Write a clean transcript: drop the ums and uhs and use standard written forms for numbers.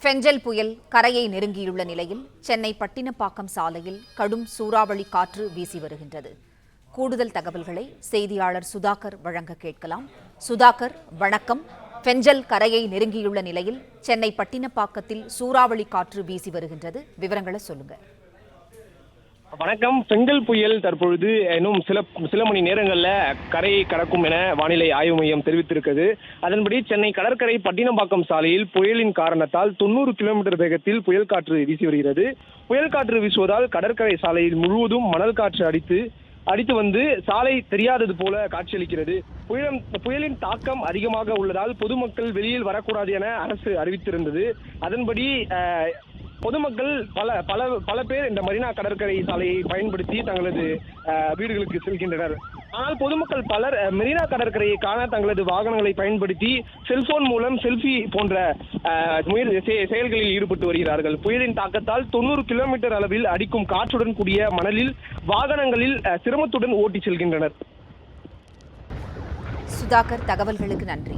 ஃபெஞ்சல் புயல் கரையை நெருங்கியுள்ள நிலையில் சென்னை பட்டினப்பாக்கம் சாலையில் கடும் சூறாவளி காற்று வீசி வருகின்றது. கூடுதல் தகவல்களை செய்தியாளர் சுதாகர் வழங்க கேட்கலாம். சுதாகர், வணக்கம். ஃபெஞ்சல் கரையை நெருங்கியுள்ள நிலையில் சென்னை பட்டினப்பாக்கத்தில் சூறாவளி காற்று வீசி வருகின்றது. விவரங்களை சொல்லுங்க. வணக்கம். ஃபெஞ்சல் புயல் தற்பொழுது இன்னும் சில மணி நேரங்களில் கரையை கடக்கும் என வானிலை ஆய்வு மையம் தெரிவித்திருக்கிறது. அதன்படி சென்னை கடற்கரை பட்டினப்பாக்கம் சாலையில் புயலின் காரணத்தால் 90 கிலோமீட்டர் வேகத்தில் புயல் காற்று வீசி வருகிறது. புயல் காற்று வீசுவதால் கடற்கரை சாலையில் முழுவதும் மணல் காற்று அடித்து வந்து சாலை தெரியாதது போல காட்சியளிக்கிறது. புயலின் தாக்கம் அதிகமாக உள்ளதால் பொதுமக்கள் வெளியில் வரக்கூடாது என அரசு அறிவித்திருந்தது. அதன்படி பொதுமக்கள் பல பேர் இந்த மெரினா கடற்கரை சாலையை பயன்படுத்தி தங்களது வீடுகளுக்கு செல்கின்றனர். ஆனால் பொதுமக்கள் பலர் மெரினா கடற்கரையை காண தங்களது வாகனங்களை பயன்படுத்தி செல்போன் மூலம் செல்ஃபி போன்ற செயல்களில் ஈடுபட்டு வருகிறார்கள். புயலின் தாக்கத்தால் 90 கிலோமீட்டர் அளவில் அடிக்கும் காற்றுடன் கூடிய மணலில் வாகனங்களில் சிரமத்துடன் ஓட்டி செல்கின்றனர். சுதாகர், தகவல்களுக்கு நன்றி.